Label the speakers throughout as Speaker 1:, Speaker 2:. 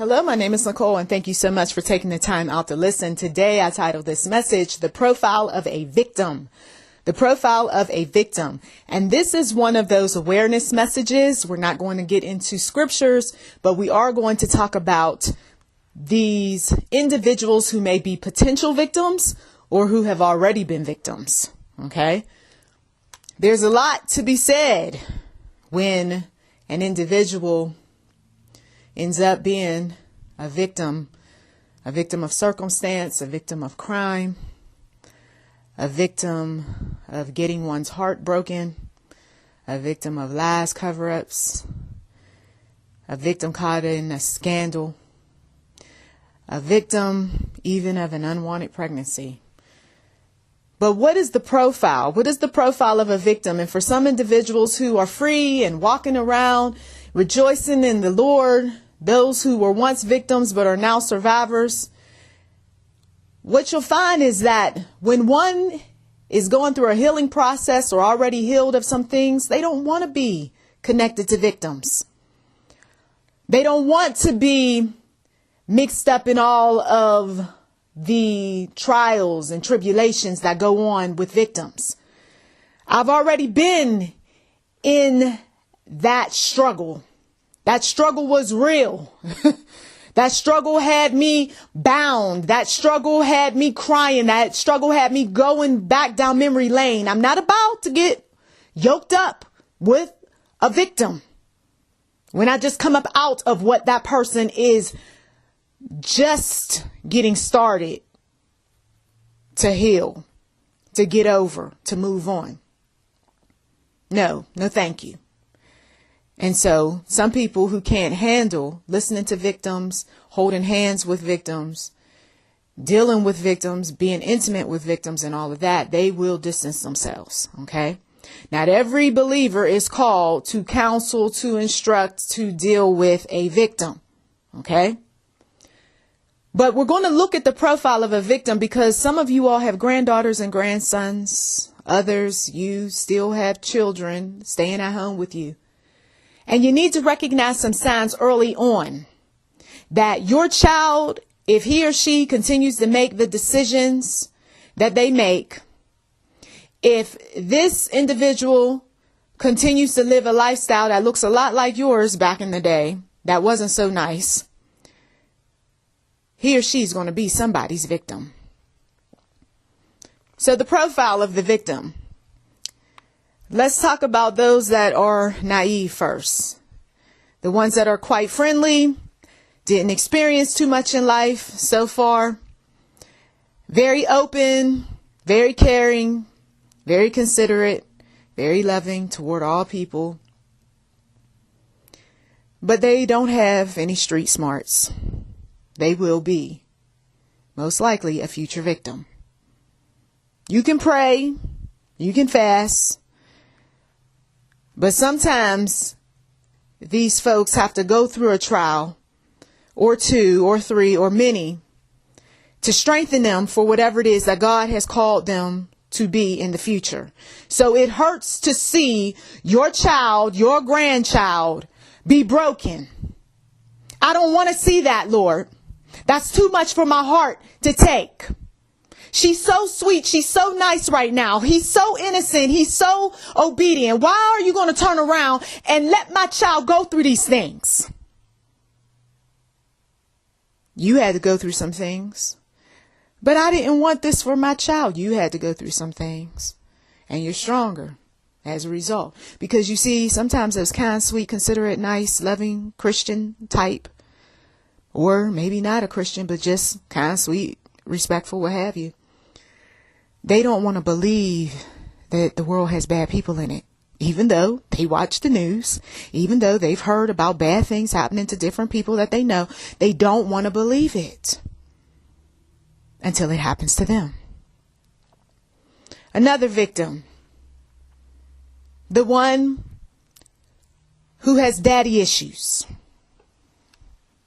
Speaker 1: Hello, my name is Nicole, and thank you so much for taking the time out to listen. Today, I titled this message, The Profile of a Victim. The Profile of a Victim. And this is one of those awareness messages. We're not going to get into scriptures, but we are going to talk about these individuals who may be potential victims or who have already been victims. Okay? There's a lot to be said when an individual ends up being a victim of circumstance, a victim of crime, a victim of getting one's heart broken, a victim of lies, cover-ups, a victim caught in a scandal, a victim even of an unwanted pregnancy. But what is the profile? What is the profile of a victim? And for some individuals who are free and walking around rejoicing in the Lord, those who were once victims but are now survivors, what you'll find is that when one is going through a healing process or already healed of some things, they don't want to be connected to victims. They don't want to be mixed up in all of the trials and tribulations that go on with victims. I've already been in that struggle. That struggle was real. That struggle had me bound. That struggle had me crying. That struggle had me going back down memory lane. I'm not about to get yoked up with a victim when I just come up out of what that person is just getting started to heal, to get over, to move on. No, thank you. And so some people who can't handle listening to victims, holding hands with victims, dealing with victims, being intimate with victims and all of that, they will distance themselves. Okay. Not every believer is called to counsel, to instruct, to deal with a victim. Okay. But we're going to look at the profile of a victim because some of you all have granddaughters and grandsons. Others, you still have children staying at home with you. And you need to recognize some signs early on that your child, if he or she continues to make the decisions that they make, if this individual continues to live a lifestyle that looks a lot like yours back in the day, that wasn't so nice, he or she is going to be somebody's victim. So the profile of the victim. Let's talk about those that are naive first. The ones that are quite friendly, didn't experience too much in life so far. Very open, very caring, very considerate, very loving toward all people. But they don't have any street smarts. They will be, most likely, a future victim. You can pray, you can fast, but sometimes these folks have to go through a trial or two or three or many to strengthen them for whatever it is that God has called them to be in the future. So it hurts to see your child, your grandchild be broken. I don't want to see that, Lord. That's too much for my heart to take. She's so sweet. She's so nice right now. He's so innocent. He's so obedient. Why are you going to turn around and let my child go through these things? You had to go through some things. But I didn't want this for my child. You had to go through some things. And you're stronger as a result. Because you see, sometimes those kind, sweet, considerate, nice, loving Christian type, or maybe not a Christian, but just kind, sweet, respectful, what have you, they don't want to believe that the world has bad people in it. Even though they watch the news, even though they've heard about bad things happening to different people that they know, they don't want to believe it until it happens to them. Another victim, the one who has daddy issues.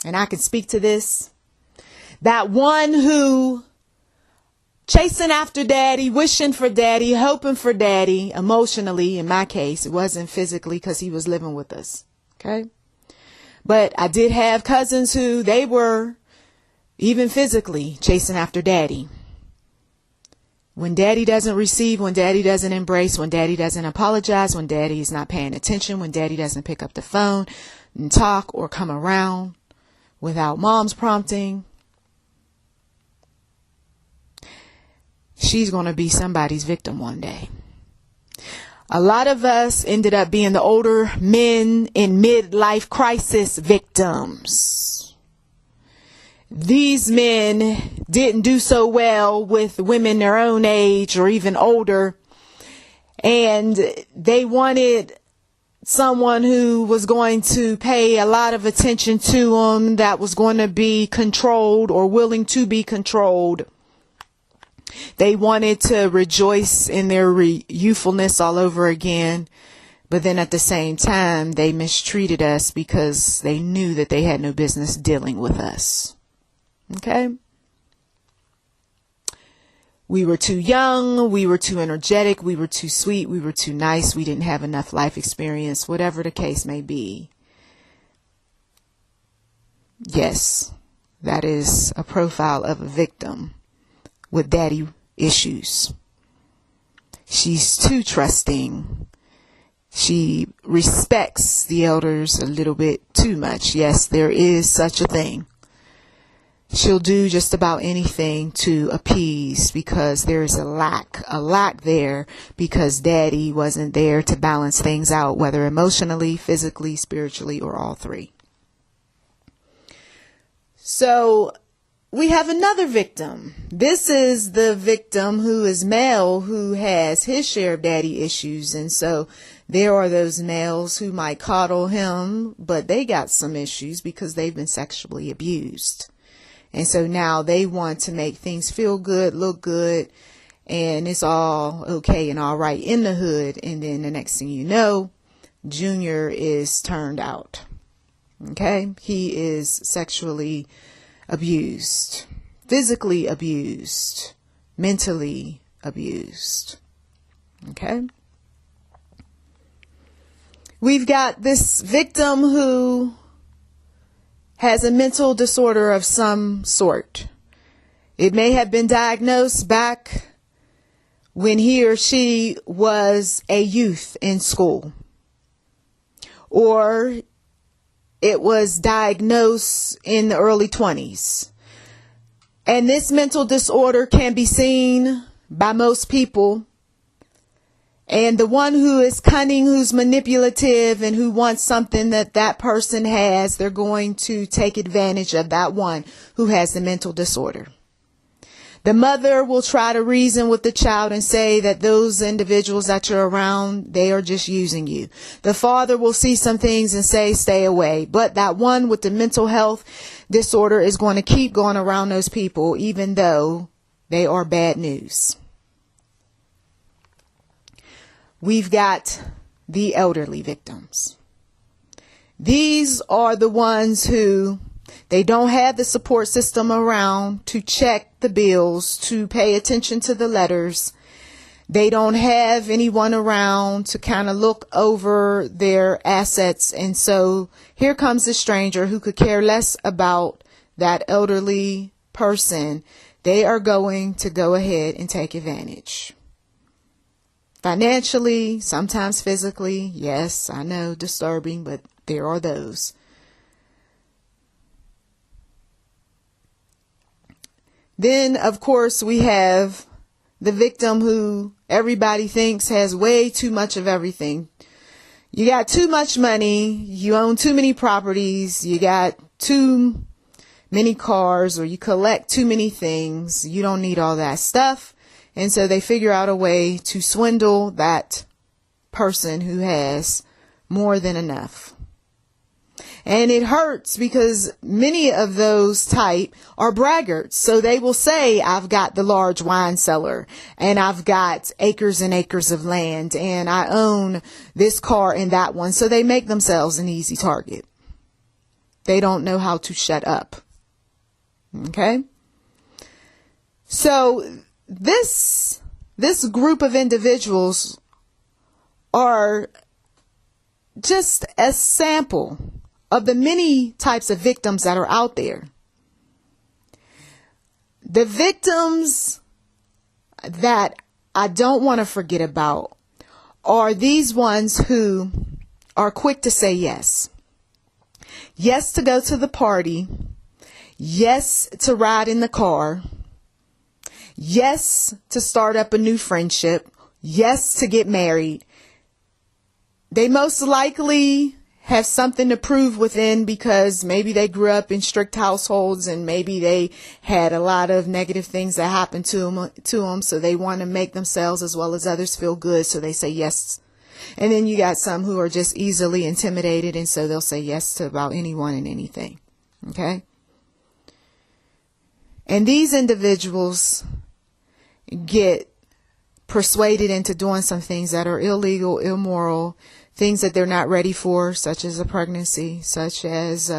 Speaker 1: And I can speak to this. That one who chasing after daddy, wishing for daddy, hoping for daddy, emotionally. In my case, it wasn't physically because he was living with us. Okay. But I did have cousins who they were even physically chasing after daddy. When daddy doesn't receive, when daddy doesn't embrace, when daddy doesn't apologize, when daddy is not paying attention, when daddy doesn't pick up the phone and talk or come around without mom's prompting, she's going to be somebody's victim one day. A lot of us ended up being the older men in midlife crisis victims. These men didn't do so well with women their own age or even older, and they wanted someone who was going to pay a lot of attention to them, that was going to be controlled or willing to be controlled. They wanted to rejoice in their youthfulness all over again. But then at the same time, they mistreated us because they knew that they had no business dealing with us. Okay? We were too young. We were too energetic. We were too sweet. We were too nice. We didn't have enough life experience, whatever the case may be. Yes, that is a profile of a victim with daddy issues. She's too trusting. She respects the elders a little bit too much. Yes, there is such a thing. She'll do just about anything to appease because there's a lack there because daddy wasn't there to balance things out, whether emotionally, physically, spiritually, or all three. So we have another victim. This is the victim who is male, who has his share of daddy issues. And so there are those males who might coddle him, but they got some issues because they've been sexually abused. And so now they want to make things feel good, look good, and it's all okay and all right in the hood. And then the next thing you know, Junior is turned out. Okay? He is sexually abused, physically abused, mentally abused. Okay? We've got this victim who has a mental disorder of some sort. It may have been diagnosed back when he or she was a youth in school, or it was diagnosed in the early 20s. And this mental disorder can be seen by most people. And the one who is cunning, who's manipulative, and who wants something that that person has, they're going to take advantage of that one who has the mental disorder. The mother will try to reason with the child and say that those individuals that you're around, they are just using you. The father will see some things and say, stay away. But that one with the mental health disorder is going to keep going around those people, even though they are bad news. We've got the elderly victims. These are the ones who they don't have the support system around to check the bills, to pay attention to the letters. They don't have anyone around to kind of look over their assets. And so here comes a stranger who could care less about that elderly person. They are going to go ahead and take advantage. Financially, sometimes physically. Yes, I know, disturbing, but there are those. Then, of course, we have the victim who everybody thinks has way too much of everything. You got too much money, you own too many properties, you got too many cars, or you collect too many things. You don't need all that stuff. And so they figure out a way to swindle that person who has more than enough. And it hurts because many of those type are braggarts. So they will say, I've got the large wine cellar, and I've got acres and acres of land, and I own this car and that one. So they make themselves an easy target. They don't know how to shut up. Okay? So this group of individuals are just a sample of the many types of victims that are out there. The victims that I don't want to forget about are these ones who are quick to say yes. Yes to go to the party. Yes to ride in the car. Yes to start up a new friendship. Yes to get married. They most likely have something to prove within because maybe they grew up in strict households and maybe they had a lot of negative things that happened to them. So they want to make themselves as well as others feel good. So they say yes. And then you got some who are just easily intimidated. And so they'll say yes to about anyone and anything. Okay. And these individuals get persuaded into doing some things that are illegal, immoral, things that they're not ready for, such as a pregnancy, such as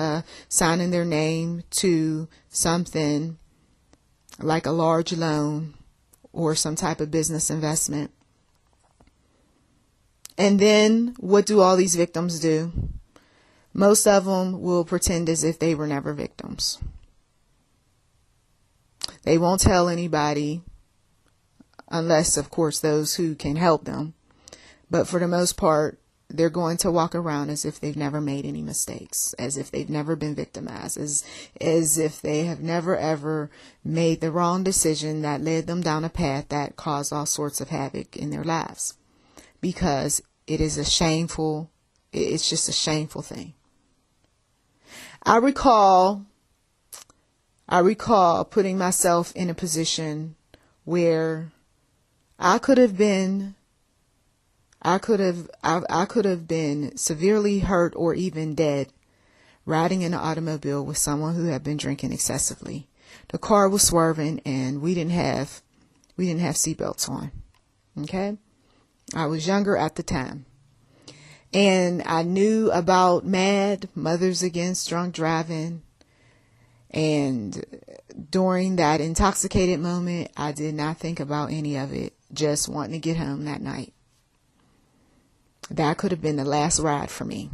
Speaker 1: signing their name to something like a large loan or some type of business investment. And then what do all these victims do? Most of them will pretend as if they were never victims. They won't tell anybody unless, of course, those who can help them. But for the most part, they're going to walk around as if they've never made any mistakes, as if they've never been victimized, as if they have never, ever made the wrong decision that led them down a path that caused all sorts of havoc in their lives. Because it is it's just a shameful thing. I recall putting myself in a position where I could have been severely hurt or even dead riding in an automobile with someone who had been drinking excessively. The car was swerving and we didn't have seatbelts on. Okay. I was younger at the time and I knew about MAD, Mothers Against Drunk Driving. And during that intoxicated moment, I did not think about any of it, just wanting to get home that night. That could have been the last ride for me.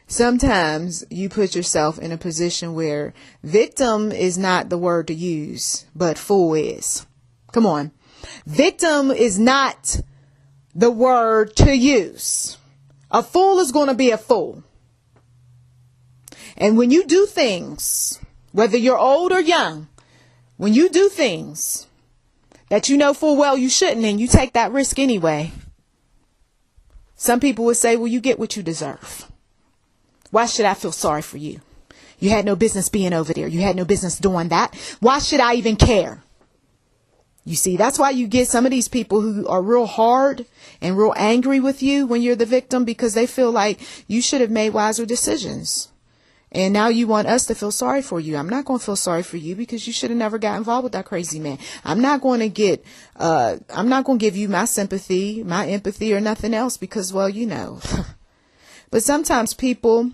Speaker 1: Sometimes you put yourself in a position where victim is not the word to use, but fool is. Come on. Victim is not the word to use. A fool is going to be a fool. And when you do things, whether you're old or young, when you do things that you know full well you shouldn't, and you take that risk anyway, some people would say, well, you get what you deserve. Why should I feel sorry for you? You had no business being over there. You had no business doing that. Why should I even care? You see, that's why you get some of these people who are real hard and real angry with you when you're the victim, because they feel like you should have made wiser decisions. And now you want us to feel sorry for you. I'm not going to feel sorry for you because you should have never got involved with that crazy man. I'm not going to give you my sympathy, my empathy, or nothing else because, well, you know. But sometimes people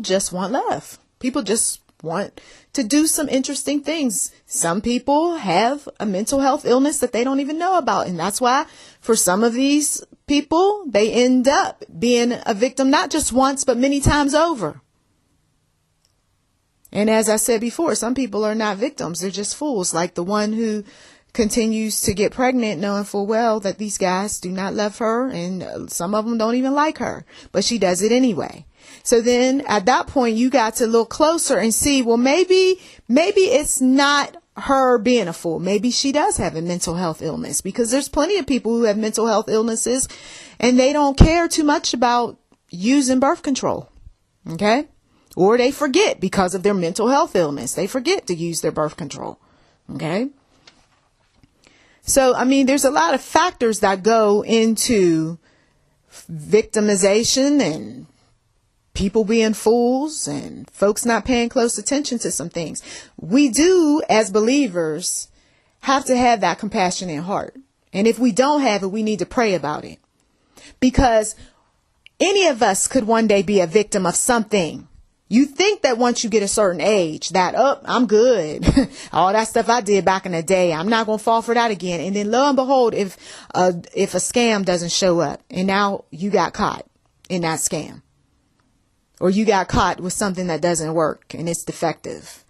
Speaker 1: just want love. People just want to do some interesting things. Some people have a mental health illness that they don't even know about. And that's why for some of these people, they end up being a victim, not just once, but many times over. And as I said before, some people are not victims. They're just fools, like the one who continues to get pregnant knowing full well that these guys do not love her, and some of them don't even like her, but she does it anyway. So then at that point, you got to look closer and see, well, maybe it's not her being a fool. Maybe she does have a mental health illness, because there's plenty of people who have mental health illnesses and they don't care too much about using birth control. Okay. Or they forget because of their mental health illness. They forget to use their birth control. Okay. So, I mean, there's a lot of factors that go into victimization and people being fools and folks not paying close attention to some things. We do, as believers, have to have that compassionate heart. And if we don't have it, we need to pray about it. Because any of us could one day be a victim of something. You think that once you get a certain age that, oh, I'm good. All that stuff I did back in the day, I'm not going to fall for that again. And then lo and behold, if a scam doesn't show up and now you got caught in that scam. Or you got caught with something that doesn't work and it's defective.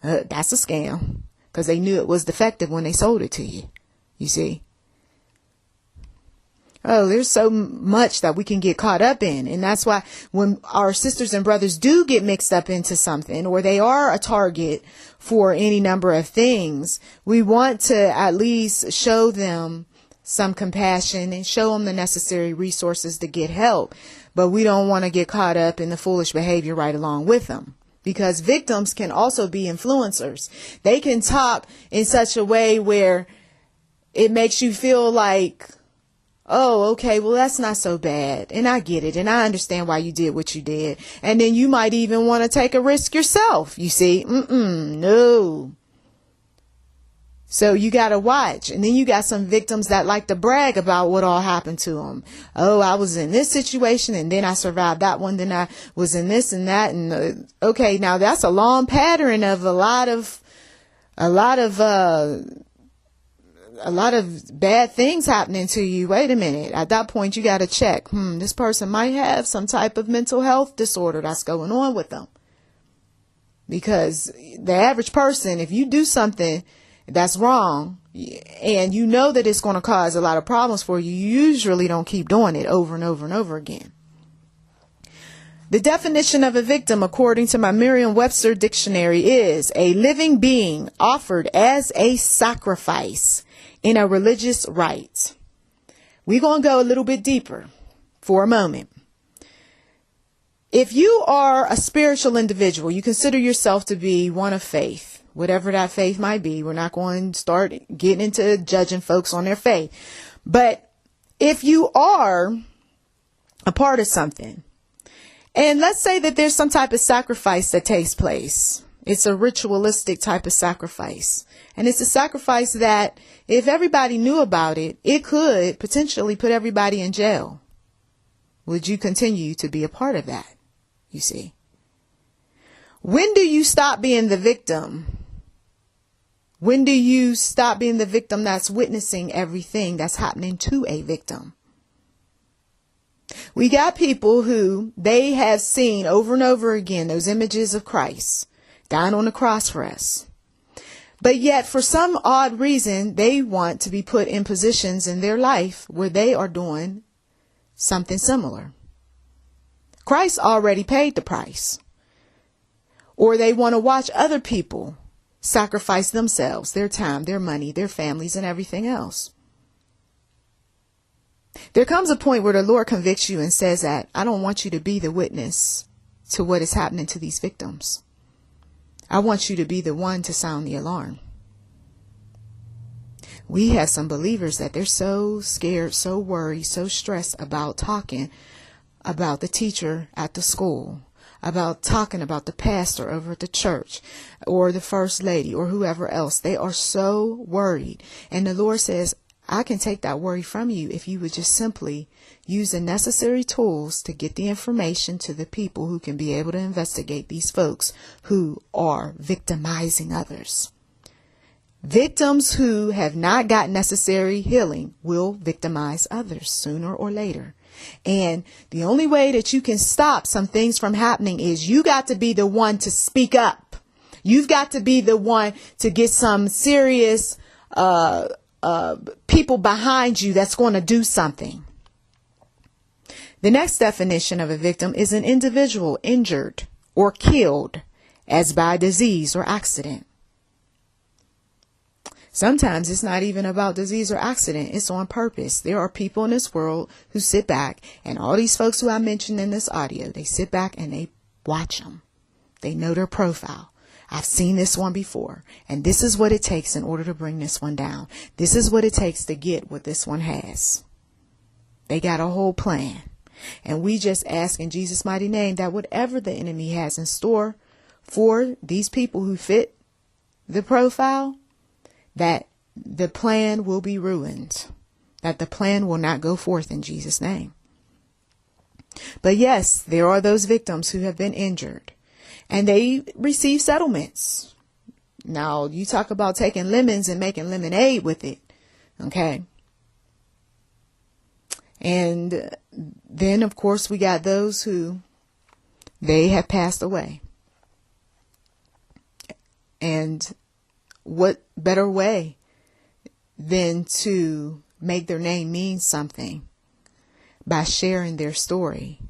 Speaker 1: That's a scam, because they knew it was defective when they sold it to you. You see? Oh, there's so much that we can get caught up in. And that's why when our sisters and brothers do get mixed up into something, or they are a target for any number of things, we want to at least show them some compassion and show them the necessary resources to get help. But we don't want to get caught up in the foolish behavior right along with them. Because victims can also be influencers. They can talk in such a way where it makes you feel like, oh, okay, well, that's not so bad. And I get it. And I understand why you did what you did. And then you might even want to take a risk yourself. You see, no. So you got to watch. And then you got some victims that like to brag about what all happened to them. Oh, I was in this situation and then I survived that one. Then I was in this and that. And okay, now that's a long pattern of a lot of bad things happening to you. Wait a minute. At that point, you got to check. This person might have some type of mental health disorder that's going on with them. Because the average person, if you do something that's wrong and you know that it's going to cause a lot of problems for you, you usually don't keep doing it over and over and over again. The definition of a victim, according to my Merriam-Webster dictionary, is a living being offered as a sacrifice in a religious rite. We're going to go a little bit deeper for a moment. If you are a spiritual individual, you consider yourself to be one of faith, whatever that faith might be. We're not going to start getting into judging folks on their faith. But if you are a part of something, and let's say that there's some type of sacrifice that takes place. It's a ritualistic type of sacrifice. And it's a sacrifice that if everybody knew about it, it could potentially put everybody in jail. Would you continue to be a part of that? You see, when do you stop being the victim? When do you stop being the victim that's witnessing everything that's happening to a victim? We got people who they have seen over and over again those images of Christ dying on the cross for us. But yet, for some odd reason, they want to be put in positions in their life where they are doing something similar. Christ already paid the price. Or they want to watch other people sacrifice themselves, their time, their money, their families, and everything else. There comes a point where the Lord convicts you and says that I don't want you to be the witness to what is happening to these victims. I want you to be the one to sound the alarm. We have some believers that they're so scared, so worried, so stressed about talking about the teacher at the school, about talking about the pastor over at the church or the first lady or whoever else. They are so worried. And the Lord says, I can take that worry from you if you would just simply use the necessary tools to get the information to the people who can be able to investigate these folks who are victimizing others. Victims who have not got necessary healing will victimize others sooner or later. And the only way that you can stop some things from happening is you got to be the one to speak up. You've got to be the one to get some serious people behind you that's going to do something. The next definition of a victim is an individual injured or killed as by disease or accident. Sometimes it's not even about disease or accident. It's on purpose. There are people in this world who sit back, and all these folks who I mentioned in this audio, they sit back and they watch them. They know their profile. I've seen this one before, and this is what it takes in order to bring this one down. This is what it takes to get what this one has. They got a whole plan. And we just ask in Jesus' mighty name that whatever the enemy has in store for these people who fit the profile, that the plan will be ruined, that the plan will not go forth in Jesus' name. But yes, there are those victims who have been injured and they receive settlements. Now, you talk about taking lemons and making lemonade with it. Okay. And then, of course, we got those who they have passed away. And what better way than to make their name mean something by sharing their story,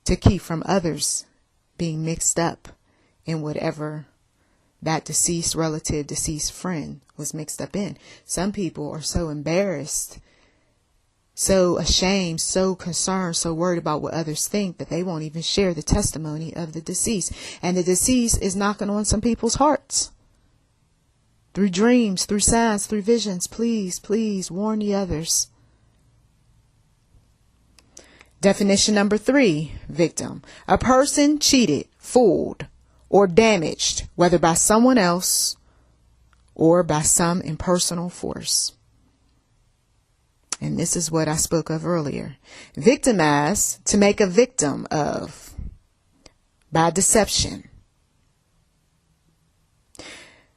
Speaker 1: to keep from others being mixed up in whatever that deceased relative, deceased friend was mixed up in. Some people are so embarrassed, so ashamed, so concerned, so worried about what others think that they won't even share the testimony of the deceased. And the deceased is knocking on some people's hearts through dreams, through signs, through visions. Please, please warn the others. Definition number 3, victim. A person cheated, fooled, or damaged, whether by someone else or by some impersonal force. And this is what I spoke of earlier. Victimize, to make a victim of, by deception.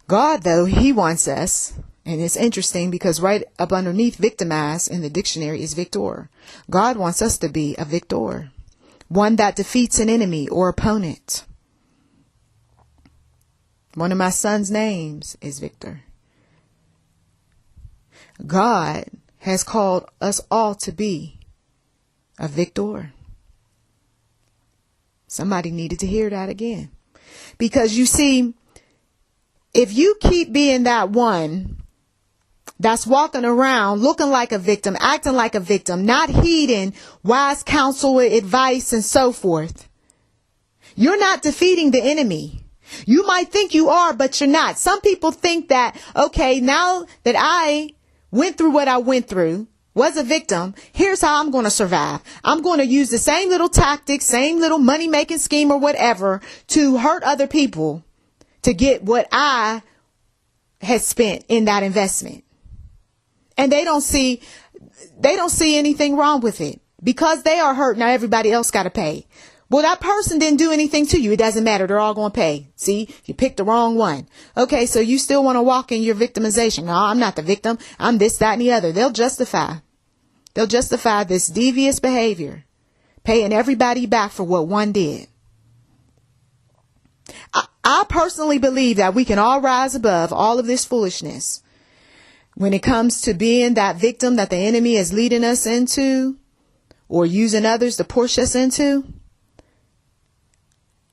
Speaker 1: God, though, he wants us, and it's interesting because right up underneath victimize in the dictionary is victor. God wants us to be a victor, one that defeats an enemy or opponent. One of my son's names is Victor. God has called us all to be a victor. Somebody needed to hear that again. Because you see, if you keep being that one that's walking around looking like a victim, acting like a victim, not heeding wise counsel, advice, and so forth, you're not defeating the enemy. You might think you are, but you're not. Some people think that, okay, now that I went through what I went through, was a victim, here's how I'm going to survive. I'm going to use the same little tactics, same little money-making scheme or whatever to hurt other people to get what I had spent in that investment. And they don't see anything wrong with it because they are hurt. Now everybody else got to pay. Well, that person didn't do anything to you. It doesn't matter. They're all going to pay. See, you picked the wrong one. Okay, so you still want to walk in your victimization. No, I'm not the victim. I'm this, that, and the other. They'll justify this devious behavior, paying everybody back for what one did. I personally believe that we can all rise above all of this foolishness when it comes to being that victim that the enemy is leading us into or using others to push us into.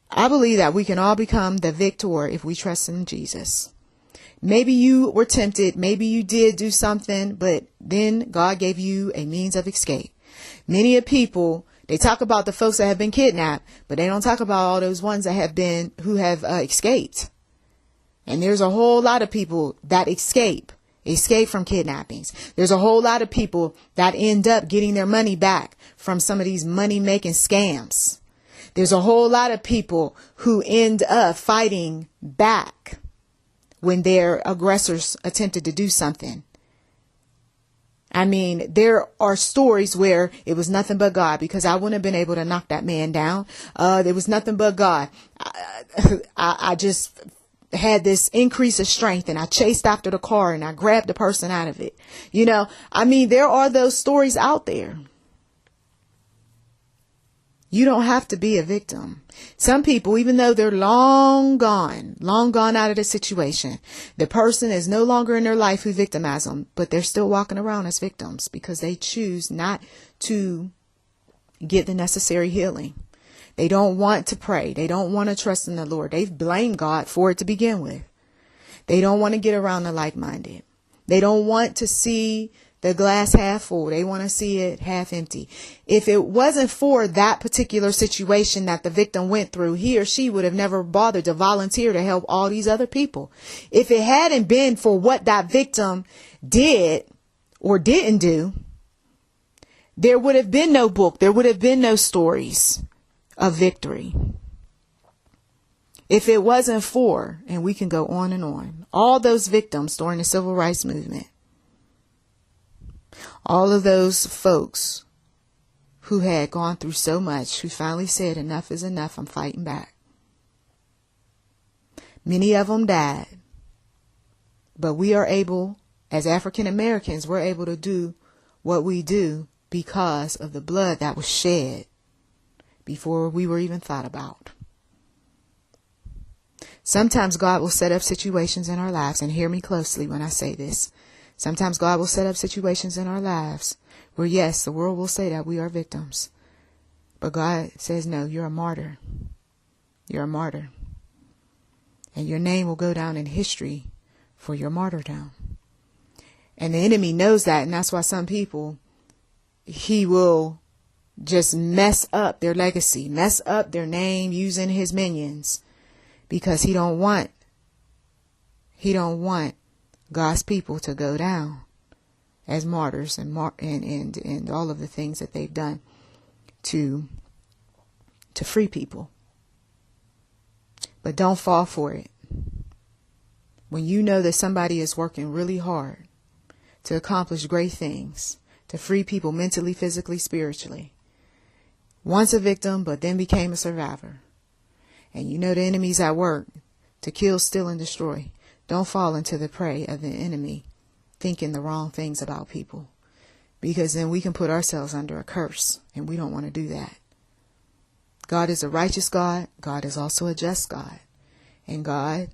Speaker 1: I believe that we can all become the victor if we trust in Jesus. Maybe you were tempted. Maybe you did do something, but then God gave you a means of escape. Many of people, they talk about the folks that have been kidnapped, but they don't talk about all those ones that have been, who have escaped. And there's a whole lot of people that escape from kidnappings. There's a whole lot of people that end up getting their money back from some of these money-making scams. There's a whole lot of people who end up fighting back when their aggressors attempted to do something. I mean, there are stories where it was nothing but God, because I wouldn't have been able to knock that man down. There was nothing but God. I just had this increase of strength and I chased after the car and I grabbed the person out of it. You know, I mean, there are those stories out there. You don't have to be a victim. Some people, even though they're long gone out of the situation, the person is no longer in their life who victimized them, but they're still walking around as victims because they choose not to get the necessary healing. They don't want to pray. They don't want to trust in the Lord. They've blamed God for it to begin with. They don't want to get around the like-minded. They don't want to see the glass half full. They want to see it half empty. If it wasn't for that particular situation that the victim went through, he or she would have never bothered to volunteer to help all these other people. If it hadn't been for what that victim did or didn't do, there would have been no book. There would have been no stories of victory. If it wasn't for, and we can go on and on, all those victims during the civil rights movement, all of those folks who had gone through so much, who finally said, enough is enough, I'm fighting back. Many of them died. But we are able, as African Americans, we're able to do what we do because of the blood that was shed before we were even thought about. Sometimes God will set up situations in our lives, and hear me closely when I say this. Sometimes God will set up situations in our lives where, yes, the world will say that we are victims. But God says, no, you're a martyr. You're a martyr. And your name will go down in history for your martyrdom. And the enemy knows that, and that's why some people, he will just mess up their legacy, mess up their name using his minions, because he don't want God's people to go down as martyrs and all of the things that they've done to free people. But don't fall for it. When you know that somebody is working really hard to accomplish great things, to free people mentally, physically, spiritually, once a victim, but then became a survivor, and you know the enemy's at work to kill, steal, and destroy, don't fall into the prey of the enemy thinking the wrong things about people, because then we can put ourselves under a curse, and we don't want to do that. God is a righteous God. God is also a just God, and God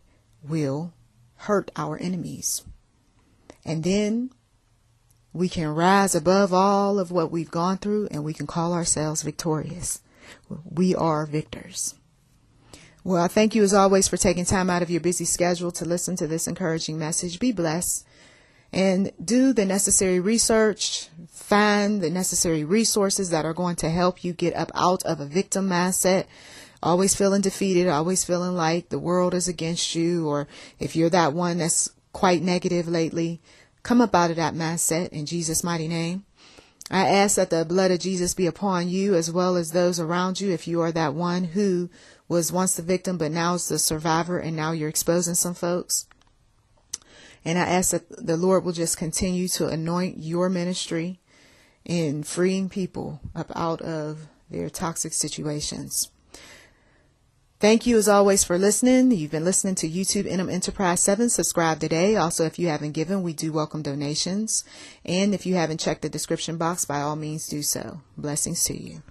Speaker 1: will hurt our enemies. And then we can rise above all of what we've gone through, and we can call ourselves victorious. We are victors. Well, I thank you as always for taking time out of your busy schedule to listen to this encouraging message. Be blessed and do the necessary research, find the necessary resources that are going to help you get up out of a victim mindset, always feeling defeated, always feeling like the world is against you, or if you're that one that's quite negative lately, come up out of that mindset in Jesus' mighty name. I ask that the blood of Jesus be upon you as well as those around you, if you are that one who was once the victim but now is the survivor, and now you're exposing some folks. And I ask that the Lord will just continue to anoint your ministry in freeing people up out of their toxic situations. Thank you as always for listening. You've been listening to YouTube NM Enterprise 7. Subscribe today. Also, if you haven't given, we do welcome donations. And if you haven't checked the description box, by all means do so. Blessings to you.